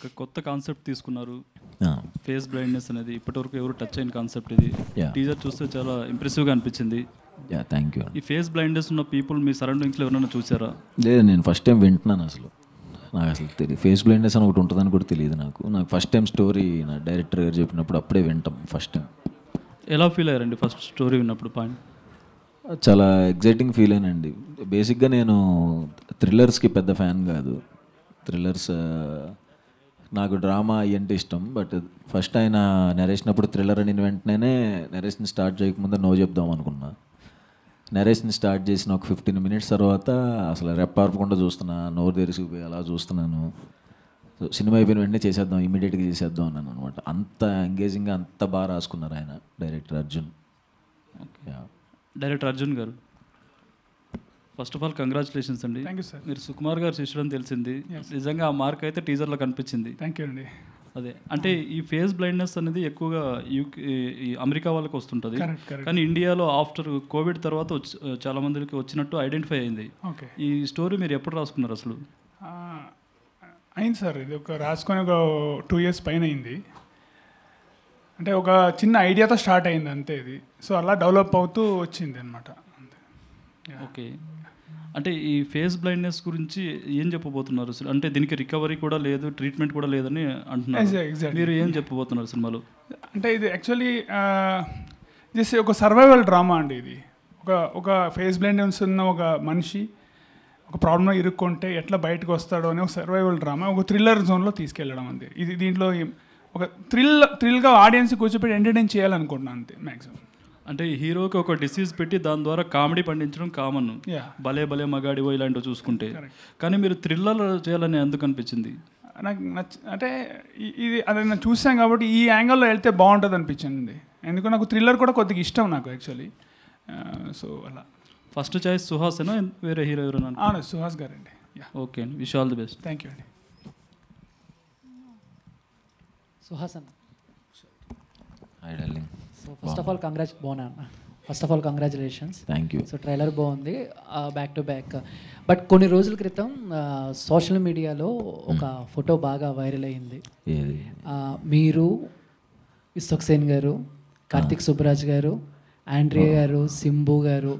ఒక కొత్త కాన్సెప్ట్ తీసుకున్నారు, ఫేస్ బ్లైండ్నెస్ అనేది. ఇప్పటివరకు ఎవరు టచ్ అయిన కాన్సెప్ట్ ఇది. టీజర్ చూస్తే చాలా ఇంప్రెసివ్గా అనిపించింది. Thank you. ఈ ఫేస్ బ్లైండ్నెస్ ఉన్న పీపుల్ మీ సరౌండింగ్స్లో ఎవరైనా చూసారా? లేదు, నేను ఫస్ట్ టైం వింటున్నాను. నాకు అసలు తెలియదు ఫేస్ బ్లైండ్నెస్ అని ఒకటి ఉంటుందని కూడా తెలియదు నాకు ఫస్ట్ టైం స్టోరీ నా డైరెక్టర్ గారు చెప్పినప్పుడు అప్పుడే వింటాం ఫస్ట్ టైం. ఎలా ఫీల్ అయ్యారండి ఫస్ట్ స్టోరీ విన్నప్పుడు? పాయింట్ చాలా ఎగ్జైటింగ్ ఫీల్ అయినండి. బేసిక్గా నేను థ్రిల్లర్స్కి పెద్ద ఫ్యాన్ కాదు. థ్రిల్లర్స్ నాకు డ్రామా అయ్యంటే ఇష్టం. బట్ ఫస్ట్ ఆయన నరేషనప్పుడు థ్రిల్లర్ అని వెంటనే నరేషన్ స్టార్ట్ చేయకముందే నో చెప్దాం అనుకున్నా. నరేషన్ స్టార్ట్ చేసిన ఒక 15 minutes తర్వాత అసలు రెప్పార్పకుండా చూస్తున్నా, నోరు తెరిసిపోయి అలా చూస్తున్నాను. సో సినిమా అయిపోయిన వెంటనే చేసేద్దాం, ఇమీడియట్గా చేసేద్దాం అన్నాను అనమాట. అంత ఎంగేజింగ్గా అంత బాగా రాసుకున్నారు ఆయన, director Arjun. Okay, director Arjun గారు, ఫస్ట్ ఆఫ్ ఆల్ కంగ్రాచులేషన్స్ అండి. మీరు సుకుమార్ గారు శిష్యుడు అని తెలిసింది. నిజంగా ఆ మార్క్ అయితే టీజర్లో కనిపించింది. థ్యాంక్ యూ అండి. అదే అంటే ఈ ఫేస్ బ్లైండ్నెస్ అనేది ఎక్కువగా ఈ అమెరికా వాళ్ళకి వస్తుంటుంది, కానీ ఇండియాలో ఆఫ్టర్ కోవిడ్ తర్వాత చాలా మందికి వచ్చినట్టు ఐడెంటిఫై అయింది. ఈ స్టోరీ మీరు ఎప్పుడు రాసుకున్నారు అసలు? అయింది సార్, ఇది రాసుకొని ఒక 2 years పైన అయింది. అంటే ఒక చిన్న ఐడియాతో స్టార్ట్ అయింది అంతే ఇది. సో అలా డెవలప్ అవుతూ వచ్చింది అనమాట. ఓకే, అంటే ఈ ఫేస్ బ్లైండ్నెస్ గురించి ఏం చెప్పబోతున్నారు అసలు? అంటే దీనికి రికవరీ కూడా లేదు, ట్రీట్మెంట్ కూడా లేదని అంటున్నారు. మీరు ఏం చెప్పబోతున్నారు సినిమాలో? అంటే ఇది యాక్చువల్లీ జస్ట్ ఒక సర్వైవల్ డ్రామా అండి. ఇది ఒక ఫేస్ బ్లైండ్నెస్ ఉన్న ఒక మనిషి ఒక ప్రాబ్లంలో ఇరుక్కుంటే ఎట్లా బయటకు వస్తాడో అని ఒక సర్వైవల్ డ్రామా ఒక థ్రిల్లర్ జోన్లో తీసుకెళ్ళడం అంతే. ఇది దీంట్లో ఒక థ్రిల్గా ఆడియన్స్ కూర్చోపెట్టి ఎంటర్టైన్ చేయాలనుకుంటున్నాను అంతే మ్యాక్సిమం. అంటే హీరోకి ఒక డిసీజ్ పెట్టి దాని ద్వారా కామెడీ పండించడం కామన్, భలే భలే మగాడివో ఇలాంటివి చూసుకుంటే. కానీ మీరు థ్రిల్లర్ చేయాలని ఎందుకు అనిపించింది? నాకు అంటే ఇది అది నేను చూసాను కాబట్టి ఈ యాంగిల్లో వెళ్తే బాగుంటుంది అనిపించింది. ఎందుకంటే నాకు థ్రిల్లర్ కూడా కొద్దిగా ఇష్టం నాకు యాక్చువల్లీ. సో అలా ఫస్ట్ చాయిస్ సుహాసేనా, వేరే హీరో ఎవరైనా? అవును, సుహాస్ గారు అండి. ఓకే అండి, wish all the best. Thank you అండి. సుహాస్ అన్న, hi darling. So first of all first of all congratulations. Thank you. So trailer బాగుంది, బ్యాక్ టు బ్యాక్. బట్ కొన్ని రోజుల క్రితం సోషల్ మీడియాలో ఒక ఫోటో బాగా వైరల్ అయింది. మీరు, ఇస్సక్ సేన్ గారు, కార్తిక్ సుబ్బరాజ్ గారు, ఆండ్రియా గారు, సింబు గారు,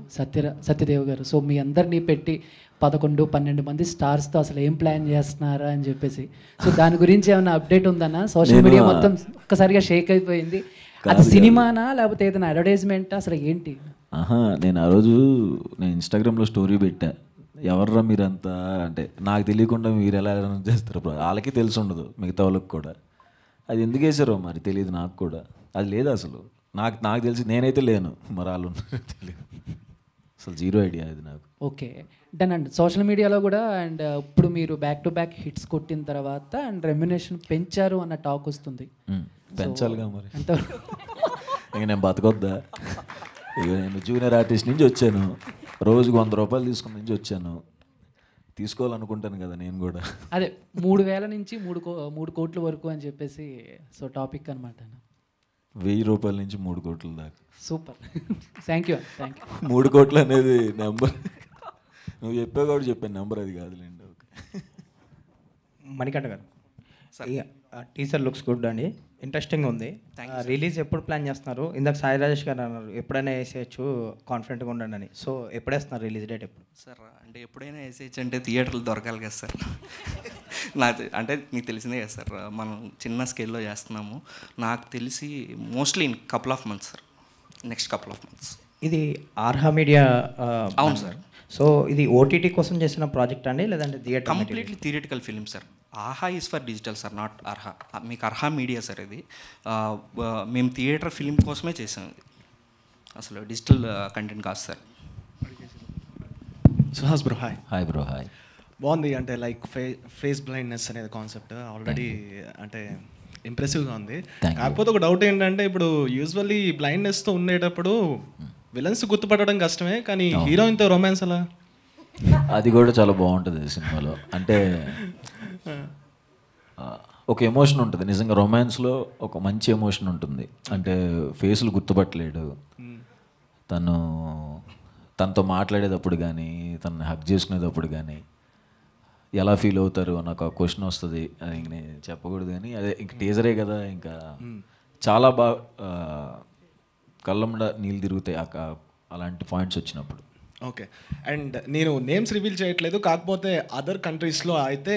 సత్యదేవ్ గారు, సో మీ అందరినీ పెట్టి 11-12 మంది స్టార్స్తో అసలు ఏం ప్లాన్ చేస్తున్నారా అని చెప్పేసి. సో దాని గురించి ఏమైనా అప్డేట్ ఉందన్నా? సోషల్ మీడియా మొత్తం ఒక్కసారిగా షేక్ అయిపోయింది. అది సినిమానా లేకపోతే ఏదైనా అడ్వర్టైజ్మెంటా, అసలు ఏంటి? నేను ఆ రోజు ఇన్స్టాగ్రామ్లో స్టోరీ పెట్టా, ఎవర్రా మీరంతా అంటే నాకు తెలియకుండా మీరు ఎలా చేస్తారు, వాళ్ళకి తెలిసి ఉండదు, మిగతా వాళ్ళకి కూడా. అది ఎందుకు వేసారో మరి తెలియదు నాకు కూడా. అది లేదు అసలు, నాకు తెలిసి నేనైతే లేను, మరి వాళ్ళు తెలియదు, అసలు జీరో ఐడియా అది నాకు. ఓకే డన్ అండి. సోషల్ మీడియాలో కూడా అండ్ ఇప్పుడు మీరు బ్యాక్ టు బ్యాక్ హిట్స్ కొట్టిన తర్వాత అండ్ రెమ్యునేషన్ పెంచారు అన్న టాక్ వస్తుంది. పెంచాలిగా మరి, ఇంక నేను బతకొద్దా? ఇక నేను జూనియర్ ఆర్టిస్ట్ నుంచి వచ్చాను, రోజుకు 100 రూపాయలు తీసుకుని నుంచి వచ్చాను, తీసుకోవాలనుకుంటాను కదా నేను కూడా. అదే 3,000 నుంచి 3 కోట్ల వరకు అని చెప్పేసి సో టాపిక్ అనమాట. 1000 రూపాయల నుంచి 3 కోట్ల దాకా. Super, thank you. 3 కోట్లు అనేది నెంబర్ నువ్వు చెప్పావు కాబట్టి చెప్పాను, నెంబర్ అది కాదులేండి. ఓకే మణికంఠ గారు, టీజర్ లుక్స్ గుడ్ అండి, ఇంట్రెస్టింగ్ ఉంది. రిలీజ్ ఎప్పుడు ప్లాన్ చేస్తున్నారు? ఇందాక సాయి రాజేష్ గారు అన్నారు ఎప్పుడైనా వేసేయచ్చు, కాన్ఫిడెంట్గా ఉండండి అని. సో ఎప్పుడు వేస్తున్నారు రిలీజ్ డేట్? ఎప్పుడు సార్? అంటే ఎప్పుడైనా వేసేయచ్చు అంటే థియేటర్లు దొరకాలి కదా సార్. నాకు అంటే మీకు తెలిసిందే కదా సార్, మనం చిన్న స్కేల్లో చేస్తున్నాము. నాకు తెలిసి mostly in couple of months sir, next couple of months. ఇది ఆర్హా మీడియా? అవును సార్. సో ఇది ఓటీటీ కోసం చేసిన ప్రాజెక్ట్ అండి లేదంటే theatre? Completely theatrical film sir. Aha is for digital sir, not Arha. మీకు అర్హా మీడియా సార్ ఇది. మేము థియేటర్ ఫిలిం కోసమే చేసాం ఇది, అసలు డిజిటల్ కంటెంట్ కాదు sir. Suhas bro, hi bro. Hi. బాగుంది. అంటే లైక్ ఫేస్ బ్లైండ్నెస్ అనేది కాన్సెప్ట్ ఆల్రెడీ అంటే ఇంప్రెసివ్గా ఉంది. కాకపోతే ఒక డౌట్ ఏంటంటే, ఇప్పుడు యూజువల్లీ బ్లైండ్నెస్తో ఉండేటప్పుడు విలన్స్ గుర్తుపట్టడం కష్టమే, కానీ హీరోయిన్తో రొమాన్స్ అలా అది కూడా చాలా బాగుంటుంది సినిమాలో. అంటే ఒక ఎమోషన్ ఉంటుంది నిజంగా, రొమాన్స్లో ఒక మంచి ఎమోషన్ ఉంటుంది. అంటే ఫేసులు గుర్తుపట్టలేడు, తనతో మాట్లాడేటప్పుడు కానీ, తనని హగ్ చేసుకునేటప్పుడు కానీ ఎలా ఫీల్ అవుతారు నాకు ఆ క్వశ్చన్ వస్తుంది. అది ఇంక నేను చెప్పకూడదు కానీ అదే ఇంక టీజరే కదా, ఇంకా చాలా బాగా కళ్ళండా నీళ్ళు తిరుగుతాయి అలాంటి పాయింట్స్ వచ్చినప్పుడు. ఓకే, అండ్ నేను నేమ్స్ రివీల్ చేయట్లేదు, కాకపోతే అదర్ కంట్రీస్లో అయితే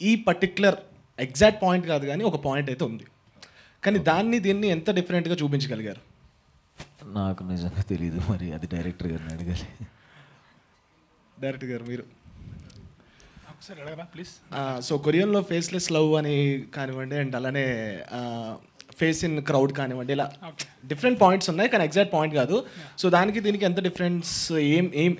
ఈ పర్టిక్యులర్ ఎగ్జాక్ట్ పాయింట్ కాదు కానీ ఒక పాయింట్ అయితే ఉంది, కానీ దీన్ని ఎంత డిఫరెంట్గా చూపించగలిగారు? నాకు నిజంగా తెలియదు, మరి అది డైరెక్టర్ గారిని అడగాలి. డైరెక్టర్ గారు మీరు ఒకసారి అడగరా ప్లీజ్. సో కొరియన్లో ఫేస్లెస్ లవ్ అని కానివ్వండి, అండ్ అలానే ఫేస్ ఇన్ క్రౌడ్ కానివ్వండి, ఇలా డిఫరెంట్ పాయింట్స్ ఉన్నాయి కానీ ఎగ్జాక్ట్ పాయింట్ కాదు. సో దీనికి ఎంత డిఫరెన్స్,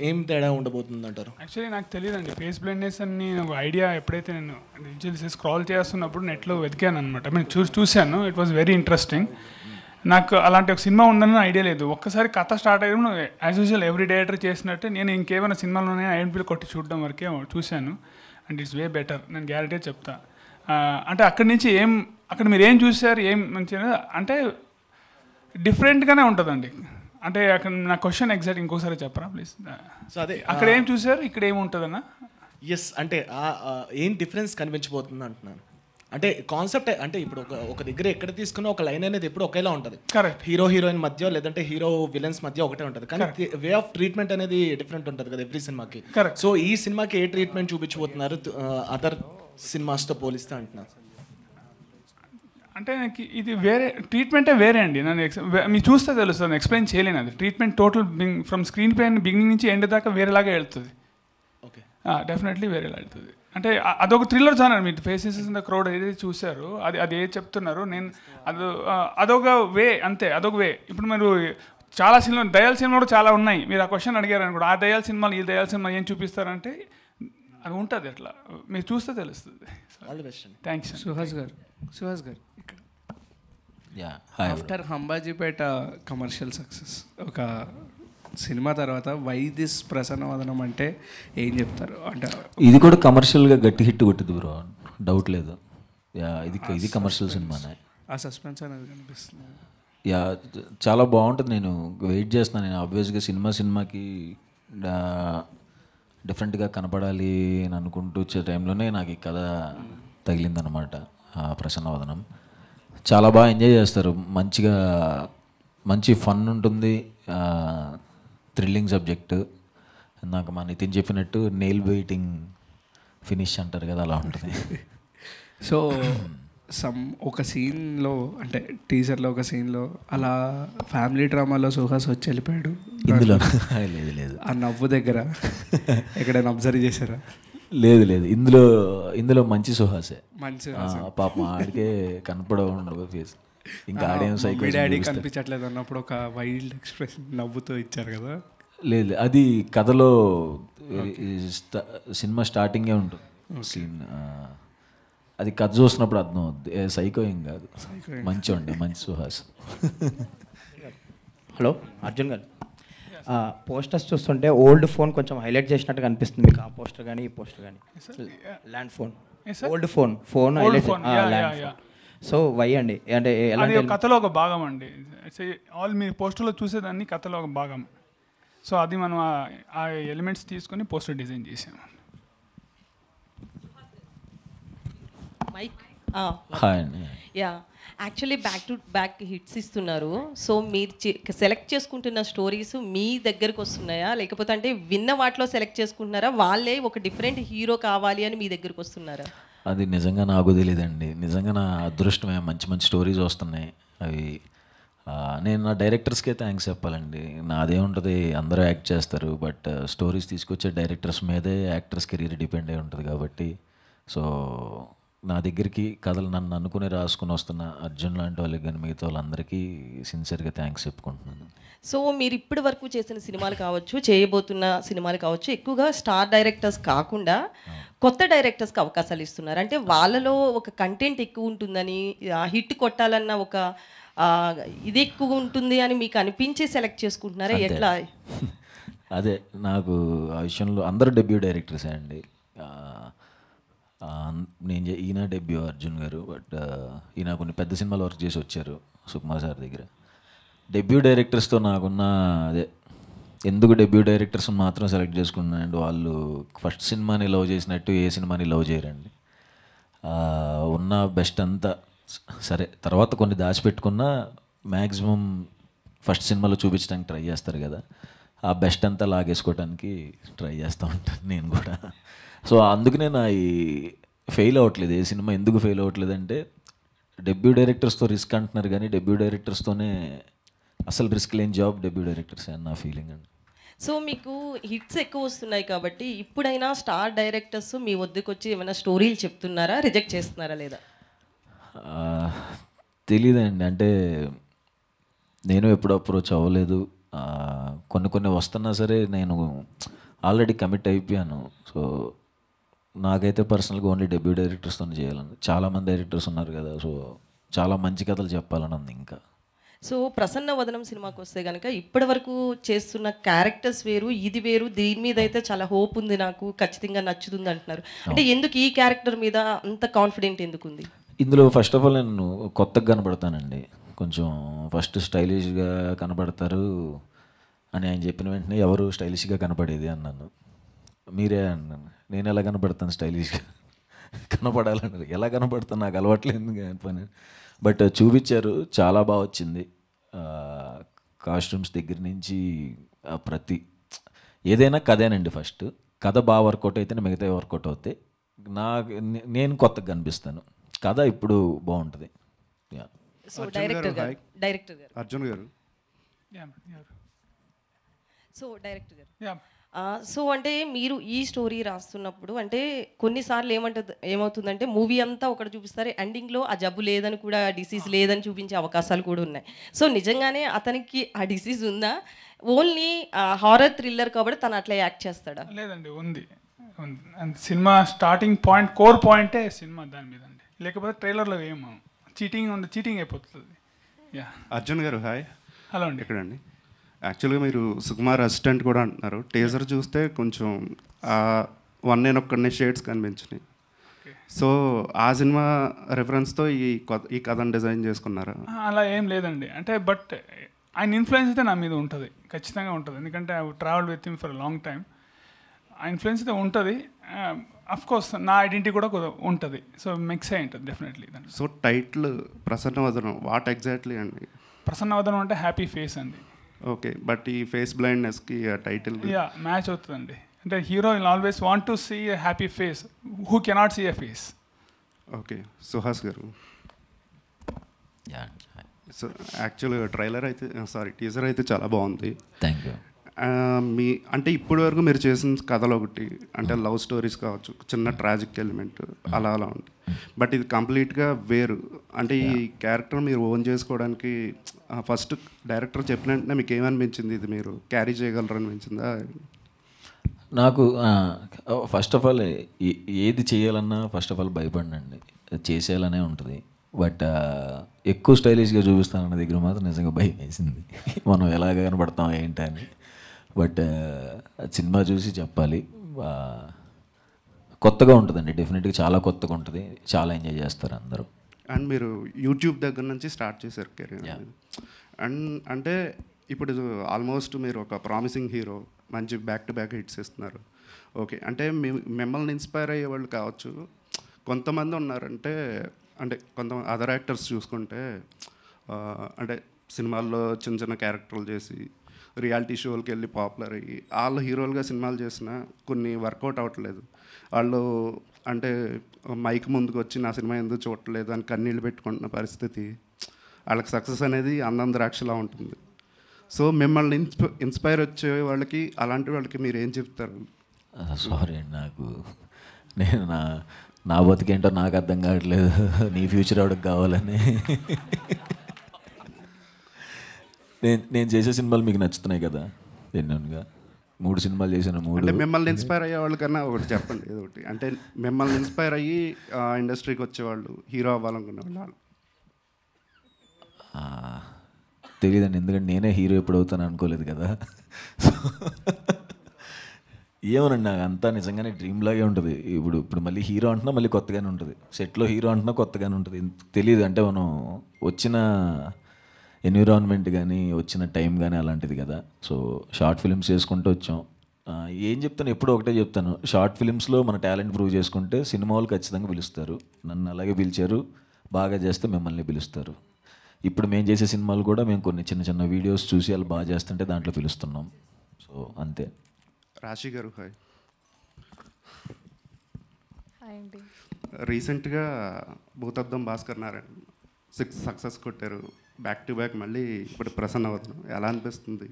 ఏం తేడా ఉండబోతుంది అంటారు? యాక్చువల్లీ నాకు తెలియదండి ఫేస్ బ్లైండ్నెస్ అని ఒక ఐడియా ఎప్పుడైతే నేను స్క్రాల్ చేస్తున్నప్పుడు నెట్లో వెతికాను అనమాట. నేను చూశాను, ఇట్ వాస్ వెరీ ఇంట్రెస్టింగ్. నాకు అలాంటి ఒక సినిమా ఉందని ఐడియా లేదు. ఒక్కసారి కథ స్టార్ట్ అయ్యడం యాజ్ యూజువల్ ఎవ్రీ డైరెక్టర్ చేసినట్టు నేను ఇంకేమైనా సినిమాలోనే ఐడెంటిఫై కొట్టి చూడడం వరకే చూశాను. అండ్ ఇట్స్ వే బెటర్, నేను గ్యారెంటీ చెప్తా. అంటే అక్కడి నుంచి అక్కడ మీరు ఏం చూసారు, ఏం మంచిగా అంటే డిఫరెంట్గానే ఉంటుందండి. అంటే అక్కడ నా క్వశ్చన్ ఎగ్జాక్ట్ ఇంకోసారి చెప్పరా ప్లీజ్. సో అదే అక్కడ ఏం చూసారు, ఇక్కడ ఏమి ఉంటుందన్నా? ఎస్, అంటే ఏం డిఫరెన్స్ కనిపించబోతుంది అంటున్నాను. అంటే కాన్సెప్ట్ అంటే ఇప్పుడు ఒక దగ్గర ఎక్కడ తీసుకున్నా ఒక లైన్ అనేది ఎప్పుడు ఒకేలా ఉంటుంది. కరెక్ట్. హీరో హీరోయిన్ మధ్య లేదంటే హీరో విలన్స్ మధ్య ఒకటే ఉంటుంది, కానీ వే ఆఫ్ ట్రీట్మెంట్ అనేది డిఫరెంట్ ఉంటుంది కదా ఎవ్రీ సినిమాకి. సో ఈ సినిమాకి ఏ ట్రీట్మెంట్ చూపించబోతున్నారు అదర్ సినిమాస్తో పోలిస్తే అంటున్నారు? అంటే నాకు ఇది వేరే ట్రీట్మెంటే వేరే అండి. నన్ను మీరు చూస్తే తెలుస్తుంది, ఎక్స్ప్లెయిన్ చేయలేను. అది treatment total from screen play beginning నుంచి ఎండ్ దాకా వేరేలాగా వెళ్తుంది. ఓకే, డెఫినెట్లీ వేరేలా వెళ్తుంది. అంటే అదొక థ్రిల్లర్ జానర్. మీరు ఫేసెస్ ఇన్ ద క్రౌడ్ ఏదైతే చూసారో అది ఏది చెప్తున్నారు, నేను అదొక వే, అంతే, అదొక వే. ఇప్పుడు మీరు చాలా సినిమాలు, దయాల సినిమాలు కూడా చాలా ఉన్నాయి. మీరు ఆ క్వశ్చన్ అడిగారు అనుకోండి, ఆ దయాల సినిమాలు ఈ దయాల సినిమా ఏం చూపిస్తారంటే అది ఉంటుంది, అట్లా మీరు చూస్తే తెలుస్తుంది. థ్యాంక్స్. సుహాస్ గారు ఇక్కడ ఆఫ్టర్ హంబాజీపేట కమర్షియల్ సక్సెస్ ఒక సినిమా తర్వాత వై దిస్ ప్రసన్నవదనం అంటే ఏం చెప్తారు? అంటే ఇది కూడా కమర్షియల్గా గట్టి హిట్ కొట్టింది బ్రో, డౌట్ లేదు. ఇది కమర్షియల్ సినిమానే. ఆ సస్పెన్స్ అనేది కనిపిస్తుంది. చాలా బాగుంటుంది. నేను వెయిట్ చేస్తున్నాను. నేను ఆబ్వియస్గా సినిమాకి డిఫరెంట్గా కనపడాలి అని అనుకుంటూ వచ్చే టైంలోనే నాకు ఈ కథ తగిలిందనమాట. ప్రసన్నవదనం చాలా బాగా ఎంజాయ్ చేస్తారు, మంచి ఫన్ ఉంటుంది, థ్రిల్లింగ్ సబ్జెక్టు. నాకు మా నితిన్ చెప్పినట్టు నెయిల్ బైటింగ్ ఫినిష్ అంటారు కదా, అలా ఉంటుంది. సో ఒక సీన్లో అంటే టీజర్లో ఒక సీన్లో అలా ఫ్యామిలీ డ్రామాలో సుహాస్ వచ్చి వెళ్ళిపోయాడు. ఇందులో లేదు ఆ నవ్వు దగ్గర ఎక్కడైనా అబ్జర్వ్ చేశారా? లేదు, ఇందులో మంచి సుహాసే. పాప ఆడికే కనపడవు ఫేస్. ఇంకా ఆడియన్స్ డాడీ కనిపించట్లేదు అన్నప్పుడు ఒక వైల్డ్ ఎక్స్ప్రెషన్ నవ్వుతూ ఇచ్చారు కదా. లేదు, అది కథలో సినిమా స్టార్టింగే ఉంటుంది సీన్. అది కథ చూసినప్పుడు అర్థం అవుద్ది. సైకో ఏం కాదు, మంచి సుహాస్. హలో అర్జున్ గారు, పోస్టర్స్ చూస్తుంటే ఓల్డ్ ఫోన్ కొంచెం హైలైట్ చేసినట్టు కనిపిస్తుంది మీకు. ఆ పోస్టర్ కానీ ఈ పోస్టర్ కానీ land phone, old phone highlight. So why అండి? అంటే అది కథలో ఒక భాగం అండి. ఆల్ మీరు పోస్టర్లో చూసేదాన్ని కథలో ఒక భాగం. సో అది మనం ఆ ఎలిమెంట్స్ తీసుకొని పోస్టర్ డిజైన్ చేసాము. Mike yeah, actually back to back hits ఇస్తున్నారు. సో మీరు సెలెక్ట్ చేసుకుంటున్న స్టోరీస్ మీ దగ్గరకు వస్తున్నాయా, లేకపోతే అంటే విన్న వాటిలో సెలెక్ట్ చేసుకుంటున్నారా, వాళ్ళే ఒక డిఫరెంట్ హీరో కావాలి అని మీ దగ్గరకు వస్తున్నారా? అది నిజంగా నాకు తెలియదండి. నిజంగా నా అదృష్టమే, మంచి స్టోరీస్ వస్తున్నాయి. అవి నేను నా డైరెక్టర్స్కే థ్యాంక్స్ చెప్పాలండి. నాదే ఉంటుంది, అందరూ యాక్ట్ చేస్తారు, బట్ స్టోరీస్ తీసుకొచ్చే డైరెక్టర్స్ మీదే యాక్టర్స్ కెరీర్ డిపెండ్ అయి ఉంటుంది. కాబట్టి సో నా దగ్గరికి కథలు నన్ను అనుకుని రాసుకుని వస్తున్న అర్జున్ లాంటి వాళ్ళకి కానీ మిగతా వాళ్ళందరికీ సిన్సియర్గా థ్యాంక్స్ చెప్పుకుంటున్నాను. సో మీరు ఇప్పటి వరకు చేసిన సినిమాలు కావచ్చు, చేయబోతున్న సినిమాలు కావచ్చు, ఎక్కువగా స్టార్ డైరెక్టర్స్ కాకుండా కొత్త డైరెక్టర్స్కి అవకాశాలు ఇస్తున్నారు. అంటే వాళ్ళలో ఒక కంటెంట్ ఎక్కువ ఉంటుందని, హిట్ కొట్టాలన్న ఒక ఇది ఎక్కువ ఉంటుంది అని మీకు అనిపించి సెలెక్ట్ చేసుకుంటున్నారా, ఎట్లా? అదే, నాకు ఆ విషయంలో అందరూ డెబ్యూ డైరెక్టర్సే అండి. ఈయన డెబ్యూ అర్జున్ గారు, బట్ ఈయన కొన్ని పెద్ద సినిమాలు వర్క్ చేసి వచ్చారు సుకుమార్ సార్ దగ్గర. డెబ్యూ డైరెక్టర్స్తో నాకున్న అదే ఎందుకు డెబ్యూ డైరెక్టర్స్ని మాత్రం సెలెక్ట్ చేసుకున్నానండి. వాళ్ళు ఫస్ట్ సినిమాని లవ్ చేసినట్టు ఏ సినిమాని లవ్ చేయరండి. ఉన్న బెస్ట్ అంతా సరే, తర్వాత కొన్ని దాచిపెట్టుకున్నా మ్యాక్సిమం ఫస్ట్ సినిమాలో చూపించడానికి ట్రై చేస్తారు కదా, ఆ బెస్ట్ అంతా లాగేసుకోవడానికి ట్రై చేస్తూ ఉంటాను నేను కూడా. సో అందుకనే నా ఈ ఫెయిల్ అవ్వట్లేదు ఏ సినిమా. ఎందుకు ఫెయిల్ అవ్వట్లేదు అంటే డెబ్యూ డైరెక్టర్స్తో రిస్క్ అంటున్నారు కానీ డెబ్యూ డైరెక్టర్స్తోనే అసలు రిస్క్ లేని జాబ్ డెబ్యూ డైరెక్టర్స్ అని నా ఫీలింగ్ అండి. సో మీకు హిట్స్ ఎక్కువ వస్తున్నాయి కాబట్టి ఇప్పుడైనా స్టార్ డైరెక్టర్స్ మీ వద్దకు వచ్చి ఏమైనా స్టోరీలు చెప్తున్నారా, రిజెక్ట్ చేస్తున్నారా లేదా? తెలీదండి, అంటే నేను ఎప్పుడు అప్రోచ్ అవ్వలేదు. కొన్ని వస్తున్నా సరే నేను ఆల్రెడీ కమిట్ అయిపోయాను. సో నాకైతే పర్సనల్గా ఓన్లీ డెబ్యూ డైరెక్టర్స్తో చేయాలని, చాలామంది డైరెక్టర్స్ ఉన్నారు కదా, సో చాలా మంచి కథలు చెప్పాలని ఉంది ఇంకా. సో ప్రసన్న వదనం సినిమాకి వస్తే కనుక ఇప్పటి వరకు చేస్తున్న క్యారెక్టర్స్ వేరు, ఇది వేరు, దీని మీద అయితే చాలా హోప్ ఉంది, నాకు ఖచ్చితంగా నచ్చుతుంది అంటున్నారు. అంటే ఎందుకు ఈ క్యారెక్టర్ మీద అంత కాన్ఫిడెంట్ ఎందుకు ఉంది? ఇందులో ఫస్ట్ ఆఫ్ ఆల్ నేను కొత్తగా కనబడతానండి, కొంచెం ఫస్ట్ స్టైలిష్గా కనబడతారు అని ఆయన చెప్పిన వెంటనే ఎవరు స్టైలిష్గా కనపడేది అన్నాను. మీరే అన్నాను. నేను ఎలా కనపడతాను స్టైలిష్గా? కనపడాలన్నారు. ఎలా కనపడతాను, నాకు అలవాట్లేదు పని. బట్ చూపించారు, చాలా బాగా వచ్చింది. కాస్ట్యూమ్స్ దగ్గర నుంచి ప్రతి ఏదైనా కథేనండి. ఫస్ట్ కథ బాగా వర్కౌట్ అయితేనే మిగతా వర్కౌట్ అవుతాయి. నేను కొత్తగా కనిపిస్తాను, కథ ఇప్పుడు బాగుంటుంది. సో డైరెక్టర్ గారు అర్జున్ గారు సో డైరెక్టర్ గారు సో అంటే మీరు ఈ స్టోరీ రాస్తున్నప్పుడు అంటే కొన్నిసార్లు ఏమవుతుందంటే మూవీ అంతా ఒకటి చూపిస్తారు, ఎండింగ్లో ఆ జబ్బు లేదని కూడా, డిసీజ్ లేదని చూపించే అవకాశాలు కూడా ఉన్నాయి. సో నిజంగానే అతనికి ఆ డిసీజ్ ఉందా? ఓన్లీ హారర్ థ్రిల్లర్ కాబట్టి తను అట్లా యాక్ట్ చేస్తాడా? లేదండి, ఉంది. సినిమా స్టార్టింగ్ పాయింట్, కోర్ పాయింటే సినిమా దాని మీద అండి. లేకపోతే ట్రైలర్లో ఏమో చీటింగ్ అయిపోతుంది. అర్జున్ గారు హాయ్. హలో అండి. ఎక్కడండి? యాక్చువల్గా మీరు సుకుమార్ అసిస్టెంట్ కూడా అంటున్నారు. టీజర్ చూస్తే కొంచెం వన్ నేను ఒక్కడనే షేడ్స్ కనిపించినాయి. సో ఆ సినిమా రెఫరెన్స్తో ఈ కథను డిజైన్ చేసుకున్నారా? అలా ఏం లేదండి, అంటే బట్ ఆయన ఇన్ఫ్లుయెన్స్ అయితే నా మీద ఉంటుంది, ఖచ్చితంగా ఉంటుంది. ఎందుకంటే I travel with him for long time. ఆ ఇన్ఫ్లుయెన్స్ అయితే ఉంటుంది. అఫ్కోర్స్ నా ఐడెంటిటీ కూడా ఉంటుంది. సో మిక్స్ అయి ఉంటుంది definitely. So title Prasannavadanam what exactly అండి? ప్రసన్నవదనం అంటే హ్యాపీ ఫేస్ అండి. ఓకే, బట్ ఈ ఫేస్ బ్లైండ్నెస్కి టైటిల్ మ్యాచ్ అవుతుందండి. అంటే hero will always want to see a happy face, who cannot see a face. Okay, Suhas garu. So యాక్చువల్గా ట్రైలర్ అయితే టీజర్ అయితే చాలా బాగుంది. Thank you. మీ అంటే ఇప్పటి వరకు మీరు చేసిన కథలు ఒకటి అంటే లవ్ స్టోరీస్ కావచ్చు, చిన్న ట్రాజిక్ ఎలిమెంట్ అలా ఉంది. బట్ ఇది కంప్లీట్గా వేరు. అంటే ఈ క్యారెక్టర్ మీరు ఓన్ చేసుకోవడానికి ఫస్ట్ డైరెక్టర్ చెప్పిన వెంటనే మీకు ఏమనిపించింది, ఇది మీరు క్యారీ చేయగలరు అనిపించిందా? నాకు ఫస్ట్ ఆఫ్ ఆల్ ఏది చేయాలన్నా ఫస్ట్ ఆఫ్ ఆల్ భయపడినండి, చేసేయాలనే ఉంటుంది. బట్ ఎక్కువ స్టైలిష్గా చూపిస్తానన్న దగ్గర మాత్రం నిజంగా భయం వేసింది, మనం ఎలాగ కనబడతాం ఏంటని. బట్ సినిమా చూసి చెప్పాలి, కొత్తగా ఉంటుందండి, డెఫినెట్గా చాలా కొత్తగా ఉంటుంది, చాలా ఎంజాయ్ చేస్తారు అందరూ. అండ్ మీరు యూట్యూబ్ దగ్గర నుంచి స్టార్ట్ చేశారు కెరీర్. అండ్ అంటే ఇప్పుడు ఆల్మోస్ట్ మీరు ఒక ప్రామిసింగ్ హీరో, మంచి బ్యాక్ టు బ్యాక్ హిట్స్ ఇస్తున్నారు. ఓకే, అంటే మిమ్మల్ని ఇన్స్పైర్ అయ్యే వాళ్ళు కావచ్చు, కొంతమంది ఉన్నారంటే అంటే కొంతమంది అదర్ యాక్టర్స్ చూసుకుంటే అంటే సినిమాల్లో చిన్న చిన్న క్యారెక్టర్లు చేసి రియాలిటీ షోలకి వెళ్ళి పాపులర్ అయ్యి వాళ్ళు హీరోలుగా సినిమాలు చేసినా కొన్ని వర్కౌట్ అవ్వట్లేదు. వాళ్ళు అంటే మైక్ ముందుకు వచ్చి నా సినిమా ఎందుకు చూడట్లేదు అని కన్నీళ్ళు పెట్టుకుంటున్న పరిస్థితి, వాళ్ళకి సక్సెస్ అనేది అందం ద్రాక్షలా ఉంటుంది. సో మిమ్మల్ని ఇన్స్పైర్ వచ్చే వాళ్ళకి, అలాంటి వాళ్ళకి మీరు ఏం చెప్తారు? సారీ అండి, నాకు నేను నా బతికేంటో నాకు అర్థం కావట్లేదు, నీ ఫ్యూచర్ ఎవరికి కావాలని. నేను చేసే సినిమాలు మీకు నచ్చుతున్నాయి కదా, ఎన్నోగా 3 సినిమాలు చేశాను. 3 మిమ్మల్ని ఇన్స్పైర్ అయ్యే వాళ్ళకన్నా ఒకటి చెప్పండి, ఏదో ఒకటి. అంటే మిమ్మల్ని ఇన్స్పైర్ అయ్యి ఇండస్ట్రీకి వచ్చేవాళ్ళు, హీరో అవ్వాలనుకునే వాళ్ళు. తెలియదండి, ఎందుకంటే నేనే హీరో ఎప్పుడు అవుతాను అనుకోలేదు కదా. ఏమోనండి, నాకు అంతా నిజంగానే డ్రీమ్ లాగే ఉంటుంది. ఇప్పుడు మళ్ళీ హీరో అంటున్నా మళ్ళీ కొత్తగానే ఉంటుంది, సెట్లో హీరో అంటున్నా కొత్తగానే ఉంటుంది. తెలియదు, అంటే మనం వచ్చిన ఎన్విరాన్మెంట్ కానీ వచ్చిన టైం కానీ అలాంటిది కదా. సో షార్ట్ ఫిల్మ్స్ చేసుకుంటూ వచ్చాం. ఏం చెప్తాను, ఎప్పుడూ ఒకటే చెప్తాను, షార్ట్ ఫిల్మ్స్లో మన టాలెంట్ ప్రూవ్ చేసుకుంటే సినిమా వాళ్ళు ఖచ్చితంగా పిలుస్తారు. నన్ను అలాగే పిలిచారు, బాగా చేస్తే మిమ్మల్ని పిలుస్తారు. ఇప్పుడు మేము చేసే సినిమాలు కూడా మేము కొన్ని చిన్న చిన్న వీడియోస్ చూసి వాళ్ళు బాగా చేస్తుంటే దాంట్లో పిలుస్తున్నాం. సో అంతే. రాశి గారు హాయ్. హాయ్ అండి. రీసెంట్గా భూతద్దం భాస్కర్ నారాయణ 6 సక్సెస్ కొట్టారు బ్యాక్ టు బ్యాక్. మళ్ళీ ఇప్పుడు ప్రసన్నవదనం ఎలా అనిపిస్తుంది?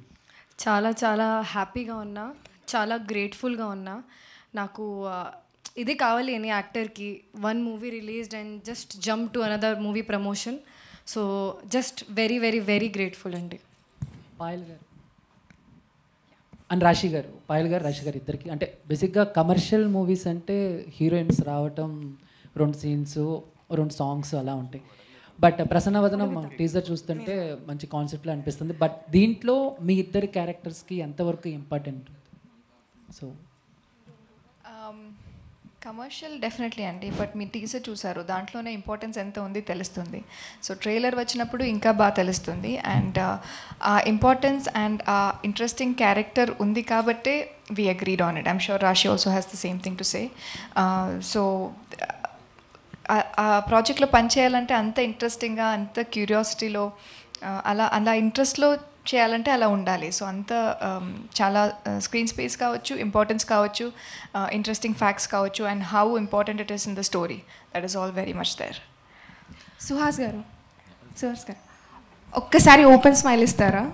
చాలా చాలా హ్యాపీగా ఉన్నా, చాలా గ్రేట్ఫుల్గా ఉన్నా. నాకు ఇది కావాలి ఎనీ యాక్టర్కి, 1 movie released and just jump to another movie promotion. So just very very very grateful అండి. పాయల్ గారు అండ్ రాశి గారు, పాయల్ గారు రాశి గారు ఇద్దరికి అంటే బేసిక్గా కమర్షియల్ మూవీస్ అంటే హీరోయిన్స్ రావటం, 2 సీన్స్ 2 సాంగ్స్ అలా ఉంటాయి. బట్ ప్రసన్నవదనం టీజర్ చూస్తుంటే మంచి కాన్సెప్ట్లో అనిపిస్తుంది. బట్ దీంట్లో మీ ఇద్దరి క్యారెక్టర్స్కి ఎంతవరకు ఇంపార్టెంట్? సో కమర్షియల్ డెఫినెట్లీ అండి, బట్ మీ టీజర్ చూసారు, దాంట్లోనే ఇంపార్టెన్స్ ఎంత ఉంది తెలుస్తుంది. సో ట్రైలర్ వచ్చినప్పుడు ఇంకా బాగా తెలుస్తుంది. అండ్ ఆ ఇంపార్టెన్స్ అండ్ ఆ ఇంట్రెస్టింగ్ క్యారెక్టర్ ఉంది కాబట్టే we agreed on it. I'm sure Raashi also has the same thing to say. So ఆ ప్రాజెక్ట్లో పనిచేయాలంటే అంత ఇంట్రెస్టింగ్గా, అంత క్యూరియాసిటీలో, అలా ఇంట్రెస్ట్లో చేయాలంటే అలా ఉండాలి. సో అంత చాలా స్క్రీన్ స్పేస్ కావచ్చు, ఇంపార్టెన్స్ కావచ్చు, ఇంట్రెస్టింగ్ ఫ్యాక్ట్స్ కావచ్చు, and how important it is in the story, that is all very much there. Suhas garu, ఒక్కసారి ఓపెన్ స్మైల్ ఇస్తారా?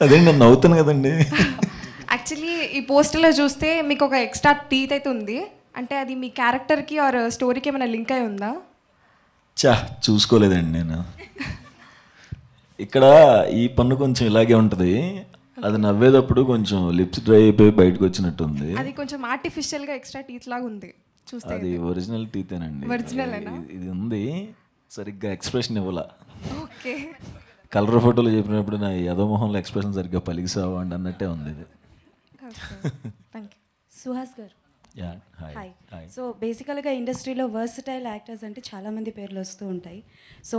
అదే నేను నవ్వుతాను కదండి. యాక్చువల్లీ ఈ పోస్టర్లో చూస్తే మీకు ఒక ఎక్స్ట్రా టీత్ అయితే ఉంది, అంటే అది మీ క్యారెక్టర్కి ఆర్ స్టోరీకి ఏమైనా లింక్ అయి ఉందా? చూసుకోలేదండి నేను. ఇక్కడ ఈ పన్ను కొంచెం ఇలాగే ఉంటుంది, అది నవ్వేటప్పుడు కొంచెం లిప్స్ డ్రై అయిపోయి బయటకు వచ్చినట్టుంది. అది కొంచెం ఆర్టిఫిషియల్గా ఎక్స్ట్రా టీత్ లాగా ఉంది చూస్తే. అది ఒరిజినల్ టీతేనండి. ఇది ఉంది, సరిగ్గా ఎక్స్ప్రెషన్ ఇవ్వాల. ఓకే. కలర్ ఫోటోలో చెప్పినప్పుడు నా యదమోహంలో ఎక్స్ప్రెషన్ సరిగ్గా పలికిసావా అండి అన్నట్టే ఉంది ఇది. సుహాస్ గారు హాయ్. సో బేసికల్గా ఇండస్ట్రీలో వర్సటైల్ యాక్టర్స్ అంటే చాలామంది పేర్లు వస్తూ ఉంటాయి. సో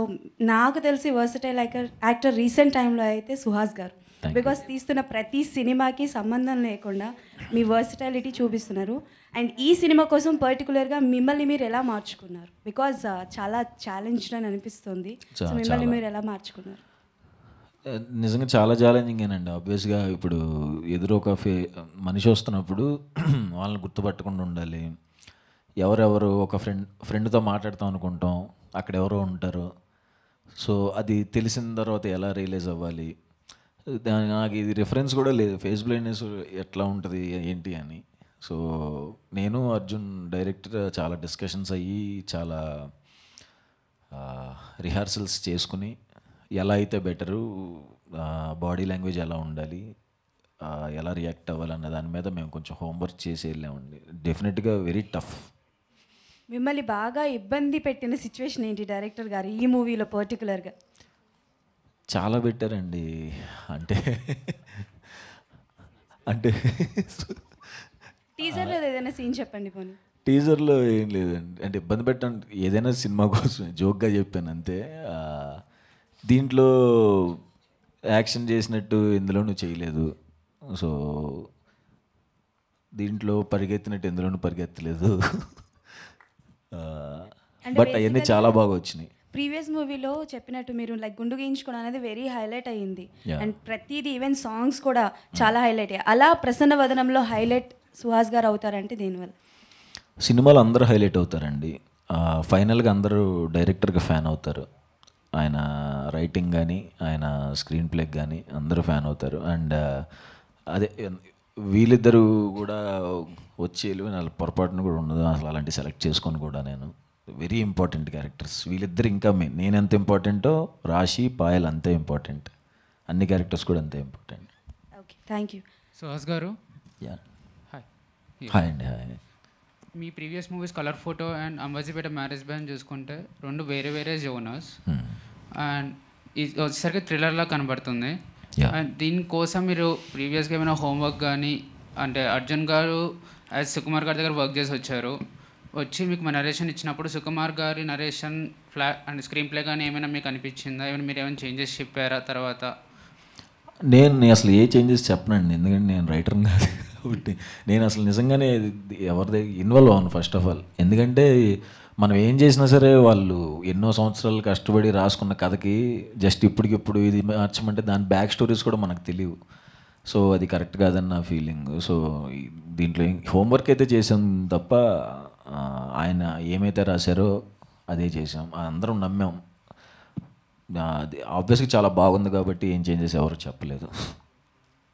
నాకు తెలిసి వర్సటైల్ యాక్టర్ రీసెంట్ టైంలో అయితే సుహాస్ గారు, బికాస్ తీస్తున్న ప్రతి సినిమాకి సంబంధం లేకుండా మీ వర్సటైలిటీ చూపిస్తున్నారు. అండ్ ఈ సినిమా కోసం పర్టికులర్గా మిమ్మల్ని మీరు ఎలా మార్చుకున్నారు? బికాజ్ చాలా ఛాలెంజ్డ్ అని అనిపిస్తుంది. సో మిమ్మల్ని మీరు ఎలా మార్చుకున్నారు? నిజంగా చాలా ఛాలెంజింగేనండి. ఆబ్వియస్గా ఇప్పుడు ఎదురు ఒక మనిషి వస్తున్నప్పుడు వాళ్ళని గుర్తుపట్టకుండా ఉండాలి. ఎవరెవరు ఒక ఫ్రెండ్తో మాట్లాడతాం అనుకుంటాం, అక్కడ ఎవరో ఉంటారు. సో అది తెలిసిన తర్వాత ఎలా రియలైజ్ అవ్వాలి, నాకు ఇది రిఫరెన్స్ కూడా లేదు, ఫేస్ బ్లైండ్నెస్ ఎట్లా ఉంటుంది ఏంటి అని. సో నేను అర్జున్ డైరెక్టర్ చాలా డిస్కషన్స్ అయ్యి, చాలా రిహార్సల్స్ చేసుకుని ఎలా అయితే బెటరు, బాడీ లాంగ్వేజ్ ఎలా ఉండాలి, ఎలా రియాక్ట్ అవ్వాలన్న దాని మీద మేము కొంచెం హోంవర్క్ చేసి వెళ్ళామండి. డెఫినెట్గా వెరీ టఫ్. మిమ్మల్ని బాగా ఇబ్బంది పెట్టిన సిచ్యువేషన్ ఏంటి డైరెక్టర్ గారు ఈ మూవీలో పర్టికులర్గా? చాలా పెట్టారండి. అంటే అంటే టీజర్లో ఏదైనా సీన్ చెప్పండి పోనీ. టీజర్లో ఏం లేదండి, అంటే ఇబ్బంది పెట్టండి, ఏదైనా సినిమా కోసం జోక్గా చెప్పాను అంతే. దీంట్లో యాక్షన్ చేసినట్టు ఇందులోనూ చేయలేదు. సో దీంట్లో పరిగెత్తినట్టు ఇందులోనూ పరిగెత్తలేదు. బట్ అవన్నీ చాలా బాగా వచ్చినాయి. ప్రీవియస్ మూవీలో చెప్పినట్టు మీరు లైక్ గుండు గీయించుకోవడం అనేది వెరీ హైలైట్ అయ్యింది. అండ్ ప్రతిదీ ఈవెన్ సాంగ్స్ కూడా చాలా హైలైట్ అయ్యాయి. అలా ప్రసన్న వదనంలో హైలైట్ సుహాస్ గారు అవుతారంటే దీనివల్ల? సినిమాలో అందరూ హైలైట్ అవుతారండి. ఫైనల్గా అందరూ డైరెక్టర్గా ఫ్యాన్ అవుతారు. ఆయన రైటింగ్ కానీ ఆయన స్క్రీన్ ప్లేకి కానీ అందరూ ఫ్యాన్ అవుతారు. అండ్ అదే వీళ్ళిద్దరూ కూడా వచ్చి వాళ్ళ పొరపాటును కూడా ఉండదు అసలు. అలాంటి సెలెక్ట్ చేసుకొని కూడా నేను వెరీ ఇంపార్టెంట్ క్యారెక్టర్స్ వీళ్ళిద్దరు. ఇంకా నేను ఎంత ఇంపార్టెంటో రాశి పాయల్ అంతే ఇంపార్టెంట్. అన్ని క్యారెక్టర్స్ కూడా అంతే important. Okay, thank you. Suhas గారు హాయ్. హాయ్ అండి. Hi. Me previous movies colour photo and Ambajipeta marriage band చూసుకుంటే రెండు వేరే వేరే జోనర్స్. అండ్ ఇది వచ్చేసరికి థ్రిల్లర్లా కనబడుతుంది. అండ్ దీనికోసం మీరు ప్రీవియస్గా ఏమైనా హోంవర్క్ కానీ, అంటే అర్జున్ గారు యాజ్ సుకుమార్ గారి దగ్గర వర్క్ చేసి వచ్చారు, వచ్చి మీకు మా నరేషన్ ఇచ్చినప్పుడు సుకుమార్ గారి నరేషన్ అండ్ స్క్రీన్ ప్లే కానీ ఏమైనా మీకు అనిపించిందా? ఏమైనా మీరు ఏమైనా చేంజెస్ చెప్పారా తర్వాత? నేను అసలు ఏ చేంజెస్ చెప్పనండి, ఎందుకంటే నేను రైటర్ కాదు కాబట్టి. నేను అసలు నిజంగానే ఎవరిది ఇన్వాల్వ్ అవ్వను ఫస్ట్ ఆఫ్ ఆల్. ఎందుకంటే మనం ఏం చేసినా సరే వాళ్ళు ఎన్నో సంవత్సరాలు కష్టపడి రాసుకున్న కథకి జస్ట్ ఇప్పటికిప్పుడు ఇది మార్చమంటే దాని బ్యాక్ స్టోరీస్ కూడా మనకు తెలియవు. సో అది కరెక్ట్ కాదని నా ఫీలింగ్. సో దీంట్లో హోంవర్క్ అయితే చేసాం తప్ప ఆయన ఏమైతే రాశారో అదే చేసాం, అందరం నమ్మాం. అది ఆబ్వియస్గా చాలా బాగుంది కాబట్టి ఏం చేంజెస్ ఎవరు చెప్పలేదు.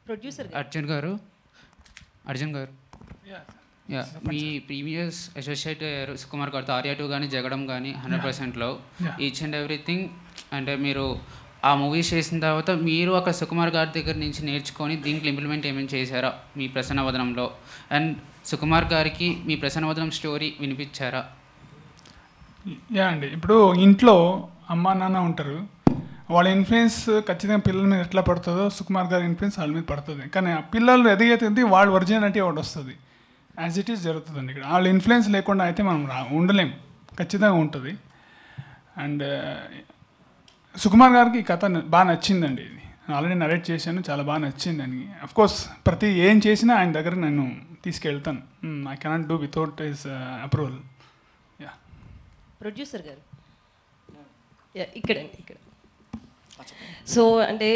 ప్రొడ్యూసర్ అర్జున్ గారు మీ ప్రీవియస్ అసోసియేట్ సుకుమార్ గారితో ఆర్యా 2 కానీ జగడం కానీ 100%లో ఈచ్ అండ్ ఎవ్రీథింగ్, అంటే మీరు ఆ మూవీస్ చేసిన తర్వాత మీరు ఒక సుకుమార్ గారి దగ్గర నుంచి నేర్చుకొని దీంట్లో ఇంప్లిమెంట్ ఏమైనా చేశారా మీ ప్రసన్నవదనంలో? అండ్ సుకుమార్ గారికి మీ ప్రసన్నవదనం స్టోరీ వినిపించారా? యా అండి, ఇప్పుడు ఇంట్లో అమ్మ నాన్న ఉంటారు, వాళ్ళ ఇన్ఫ్లుయెన్స్ ఖచ్చితంగా పిల్లల మీద ఎట్లా పడుతుందో సుకుమార్ గారి ఇన్ఫ్లుయెన్స్ వాళ్ళ మీద పడుతుంది. కానీ ఆ పిల్లలు ఎదిగేది వాళ్ళ ఒరిజినాలిటీ ఒకటి వస్తుంది, యాజ్ ఇట్ ఈస్ జరుగుతుందండి. ఇక్కడ వాళ్ళ ఇన్ఫ్లుయెన్స్ లేకుండా అయితే మనం ఉండలేం, ఖచ్చితంగా ఉంటుంది. అండ్ సుకుమార్ గారికి ఈ కథ బాగా నచ్చిందండి. ఇది ఆల్రెడీ నరేట్ చేశాను, చాలా బాగా నచ్చిందని. అఫ్కోర్స్ ప్రతి ఏం చేసినా ఆయన దగ్గర నేను తీసుకెళ్తాను. I cannot do without his approval. Yeah producer గారు ఇక్కడ సో అంటే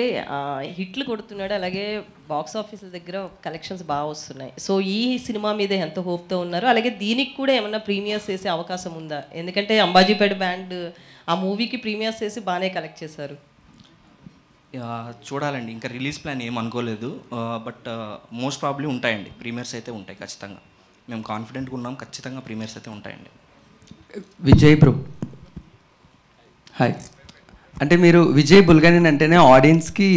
హిట్లు కొడుతున్నాడు, అలాగే బాక్స్ ఆఫీసుల దగ్గర కలెక్షన్స్ బాగా వస్తున్నాయి. సో ఈ సినిమా మీద ఎంత హోప్తో ఉన్నారు, అలాగే దీనికి కూడా ఏమన్నా ప్రీమియర్స్ చేసే అవకాశం ఉందా? ఎందుకంటే అంబాజీపేట బ్యాండ్ ఆ మూవీకి ప్రీమియర్స్ చేసి బాగానే కలెక్ట్ చేశారు. చూడాలండి, ఇంకా రిలీజ్ ప్లాన్ ఏం అనుకోలేదు, బట్ మోస్ట్ ప్రాబ్లీ ఉంటాయండి, ప్రీమియర్స్ అయితే ఉంటాయి ఖచ్చితంగా. మేము కాన్ఫిడెంట్గా ఉన్నాం, ఖచ్చితంగా ప్రీమియర్స్ అయితే ఉంటాయండి. విజయ్ ప్రభు హాయ్, అంటే మీరు విజయ్ బుల్గనేని అంటేనే ఆడియన్స్కి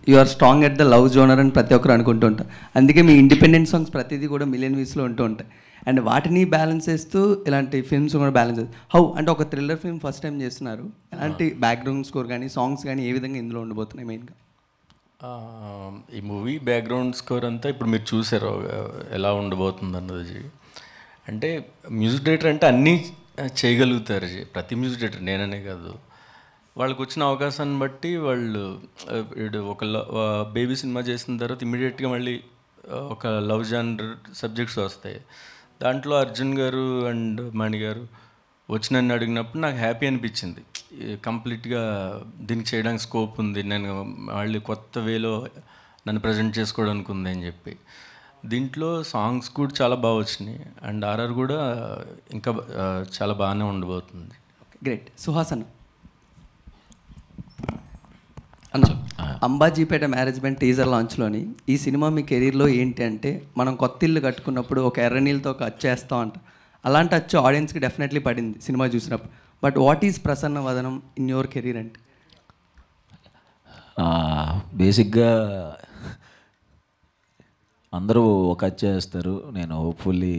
you are strong at the love genre అని ప్రతి ఒక్కరు అనుకుంటూ ఉంటారు. అందుకే మీ ఇండిపెండెంట్ సాంగ్స్ ప్రతిదీ కూడా మిలియన్ వ్యూస్లో ఉంటూ ఉంటాయి. అండ్ వాటిని బ్యాలెన్స్ చేస్తూ ఇలాంటి ఫిల్మ్స్ కూడా బ్యాలెన్స్ చేస్తారు. హౌ అంటే ఒక థ్రిల్లర్ ఫిల్మ్ ఫస్ట్ టైం చేస్తున్నారు, ఎలాంటి బ్యాక్గ్రౌండ్ స్కోర్ కానీ సాంగ్స్ కానీ ఏ విధంగా ఇందులో ఉండబోతున్నాయి మెయిన్గా? ఈ మూవీ బ్యాక్గ్రౌండ్ స్కోర్ అంతా ఇప్పుడు మీరు చూసారు ఎలా ఉండబోతుంది అన్నది. అంటే మ్యూజిక్ డైరెక్టర్ అంటే అన్నీ చేయగలుగుతారు, ప్రతి మ్యూజిక్ డైరెక్టర్, నేననే కాదు. వాళ్ళకి వచ్చిన అవకాశాన్ని బట్టి వాళ్ళు ఒక బేబీ సినిమా చేసిన తర్వాత ఇమీడియట్గా మళ్ళీ ఒక లవ్ జానర్ సబ్జెక్ట్స్ వస్తాయి. దాంట్లో అర్జున్ గారు అండ్ మణి గారు వచ్చి నన్ను అడిగినప్పుడు నాకు హ్యాపీ అనిపించింది. కంప్లీట్గా దీనికి చేయడానికి స్కోప్ ఉంది, నేను మళ్ళీ కొత్త వేలో నన్ను ప్రజెంట్ చేసుకోవడానికి ఉంది అని చెప్పి. దీంట్లో సాంగ్స్ కూడా చాలా బాగా వచ్చినాయి అండ్ ఆర్ఆర్ కూడా ఇంకా చాలా బాగానే ఉండబోతుంది. గ్రేట్. సుహాసన్ అన్న, అంబాజీపేట మ్యారేజ్మెంట్ టీజర్ లాంచ్లోని ఈ సినిమా మీ కెరీర్లో ఏంటి అంటే, మనం కొత్త ఇల్లు కట్టుకున్నప్పుడు ఒక ఎర్ర నీళ్ళతో ఒక అచ్చు వేస్తాం అంట, అలాంటి అచ్చు ఆడియన్స్కి డెఫినెట్లీ పడింది సినిమా చూసినప్పుడు. But what is Prasanna Vadanam in your career అంటే? బేసిక్గా అందరూ ఒక అచ్చు వేస్తారు. నేను హోప్ఫుల్లీ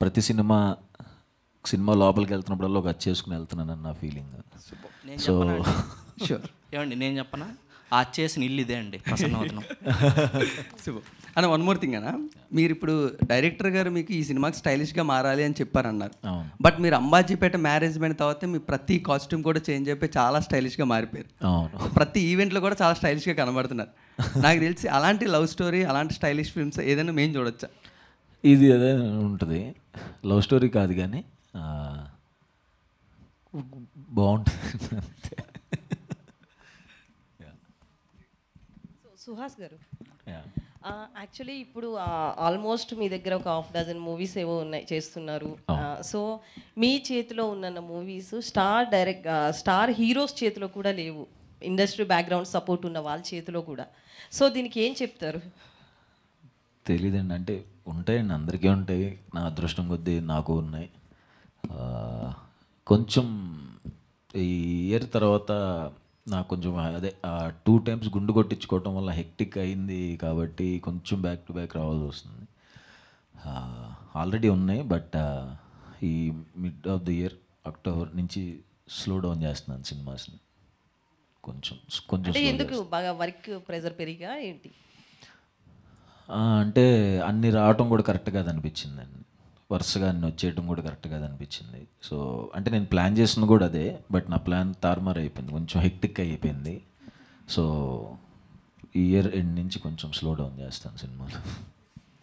ప్రతి సినిమా లోపలికి వెళ్తున్నప్పుడల్లా ఒక అచ్చు వేసుకుని వెళ్తున్నానని నా ఫీలింగ్. So sure. ఏమండి నేను చెప్పనా, ఆ చేసిన ఇల్లు ఇదే అండి ప్రసన్నవదనం. అన్న వన్ మోర్ థింగ్ అన్న, మీరు ఇప్పుడు డైరెక్టర్ గారు మీకు ఈ సినిమాకి స్టైలిష్గా మారాలి అని చెప్పారన్నారు. బట్ మీరు అంబాజీపేట మ్యారేజ్మెంట్ తర్వాత మీ ప్రతి కాస్ట్యూమ్ కూడా చేంజ్ అయిపోయి చాలా స్టైలిష్గా మారిపోయారు. ప్రతి ఈవెంట్లో కూడా చాలా స్టైలిష్గా కనబడుతున్నారు. నాకు తెలిసి అలాంటి లవ్ స్టోరీ, అలాంటి స్టైలిష్ ఫిల్మ్స్ ఏదైనా మేము చూడొచ్చా? ఇది అదే ఉంటుంది, లవ్ స్టోరీ కాదు కానీ బాగుంటుంది. సుహాస్ గారు, యాక్చువల్లీ ఇప్పుడు ఆల్మోస్ట్ మీ దగ్గర ఒక 6 మూవీస్ ఏవో ఉన్నాయి చేస్తున్నారు. సో మీ చేతిలో ఉన్న మూవీస్ స్టార్ హీరోస్ చేతిలో కూడా లేవు, ఇండస్ట్రీ బ్యాక్గ్రౌండ్ సపోర్ట్ ఉన్న వాళ్ళ చేతిలో కూడా. సో దీనికి ఏం చెప్తారు? తెలీదండి, అంటే ఉంటాయండి, అందరికీ ఉంటాయి. నా అదృష్టం కొద్దీ నాకు ఉన్నాయి. కొంచెం ఈ ఇయర్ తర్వాత నాకు కొంచెం అదే 2 times గుండు కొట్టించుకోవటం వల్ల హెక్టిక్ అయింది కాబట్టి కొంచెం బ్యాక్ టు బ్యాక్ రావాల్సి వస్తుంది. ఆల్రెడీ ఉన్నాయి, బట్ ఈ mid of the year October నుంచి స్లో డౌన్ చేస్తున్నాను సినిమాస్ని. కొంచెం ఎందుకు బాగా వర్క్ ప్రెజర్ పెరిగా ఏంటి? అంటే అన్ని రావటం కూడా కరెక్ట్ కాదు అనిపించిందండి. వరుసగా అన్ని వచ్చేయడం కూడా కరెక్ట్ కాదు అనిపించింది. సో అంటే నేను ప్లాన్ చేసింది కూడా అదే, బట్ నా ప్లాన్ తారుమారు అయిపోయింది, కొంచెం హెక్టిక్ అయిపోయింది. సో ఈ ఇయర్ ఎండ్ నుంచి కొంచెం స్లో డౌన్ చేస్తాను సినిమాలు.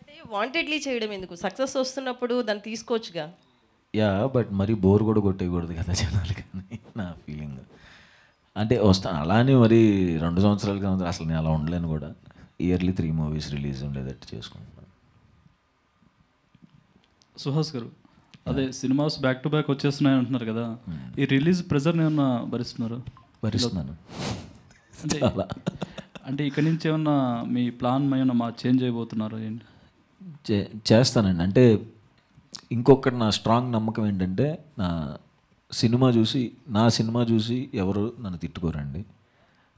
అంటే వాంటెడ్లీ చేయడం ఎందుకు? సక్సెస్ వస్తున్నప్పుడు దాన్ని తీసుకోవచ్చుగా. యా, బట్ మరీ బోర్ కూడా కొట్టేయకూడదు కదా జనాలు, కానీ నా ఫీలింగ్. అంటే వస్తాను అలానే మరి 2 సంవత్సరాలుగా అసలు నేను అలా ఉండలేను కూడా. ఇయర్లీ 3 మూవీస్ రిలీజ్ ఉండేటట్టు చేసుకుంటున్నాను. సుహాస్ గారు, అదే సినిమాస్ బ్యాక్ టు బ్యాక్ వచ్చేస్తున్నాయి అంటున్నారు కదా, ఈ రిలీజ్ ప్రెజర్ ఏమన్నా భరిస్తున్నారు? భరిస్తున్నాను. అంటే ఇక్కడి నుంచి ఏమన్నా మీ ప్లాన్ ఏమన్నా చేంజ్ అయిపోతున్నారు ఏంటి? చేస్తానండి. అంటే ఇంకొకటి నా స్ట్రాంగ్ నమ్మకం ఏంటంటే, నా సినిమా చూసి ఎవరు నన్ను తిట్టుకోరండి.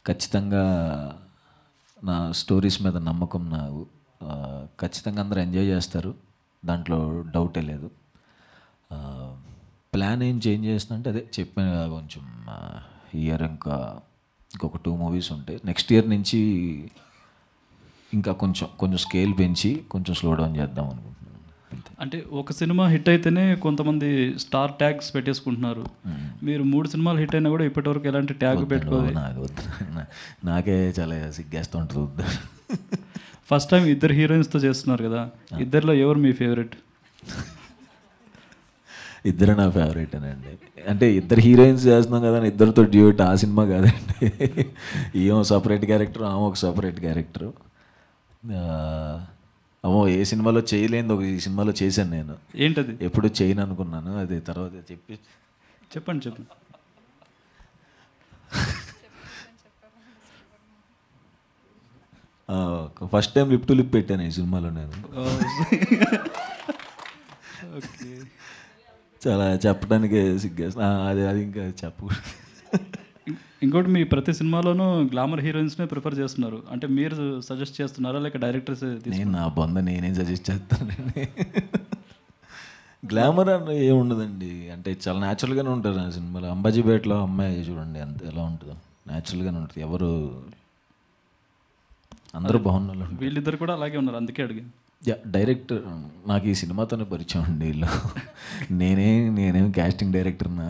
ఖచ్చితంగా నా స్టోరీస్ మీద నమ్మకం నాకు. ఖచ్చితంగా అందరూ ఎంజాయ్ చేస్తారు, దాంట్లో డౌటే లేదు. ప్లాన్ ఏం చేంజ్ చేస్తుందంటే అదే చెప్పాను కదా, కొంచెం ఇయర్ ఇంకొక 2 మూవీస్ ఉంటాయి. నెక్స్ట్ ఇయర్ నుంచి ఇంకా కొంచెం స్కేల్ పెంచి కొంచెం స్లో డౌన్ చేద్దాం అనుకుంటున్నాను. అంటే ఒక సినిమా హిట్ అయితేనే కొంతమంది స్టార్ ట్యాగ్స్ పెట్టేసుకుంటున్నారు. మీరు 3 సినిమాలు హిట్ అయినా కూడా ఇప్పటివరకు ఎలాంటి ట్యాగ్ పెట్టుకోవాలి? నాకే చాలా సిగ్గేస్తూ ఉంటుంది. ఫస్ట్ టైం 2 హీరోయిన్స్తో చేస్తున్నారు కదా, ఇద్దరిలో ఎవరు మీ ఫేవరెట్? ఇద్దరు నా ఫేవరెట్ అనండి. అంటే 2 హీరోయిన్స్ చేస్తున్నాం కదా, ఇద్దరితో డ్యూట్ ఆ సినిమా కాదండి. ఏమో సపరేట్ క్యారెక్టర్, ఆమె ఒక సపరేట్ క్యారెక్టరు. అమ్మో ఏ సినిమాలో చేయలేదు, ఈ సినిమాలో చేశాను నేను. ఏంటది? ఎప్పుడు చేయను అనుకున్నాను, అది తర్వాత చెప్పండి. First time lip to lip పెట్టాను ఈ సినిమాలో నేను. చాలా చెప్పడానికి సిగ్గేస్తా, అది ఇంకా చెప్పకూడదు. ఇంకోటి, మీ ప్రతి సినిమాలోనూ గ్లామర్ హీరోయిన్స్నే ప్రిఫర్ చేస్తున్నారు. అంటే మీరు సజెస్ట్ చేస్తున్నారా లేక డైరెక్టర్స్? నేను నా బొంద నేనేం సజెస్ట్ చేస్తానండి. గ్లామర్ అని ఏముండదండి, అంటే చాలా న్యాచురల్గానే ఉంటారు నా సినిమాలో. అంబాజీపేటలో అమ్మాయి చూడండి ఎంత ఎలా ఉంటుందో, న్యాచురల్గానే ఉంటుంది. ఎవరు అందరూ బాగున్నారు. వీళ్ళిద్దరు కూడా అలాగే ఉన్నారు, అందుకే అడిగాను. డైరెక్టర్ నాకు ఈ సినిమాతోనే పరిచయం అండి వీళ్ళు. నేనేం క్యాస్టింగ్ డైరెక్టర్నా.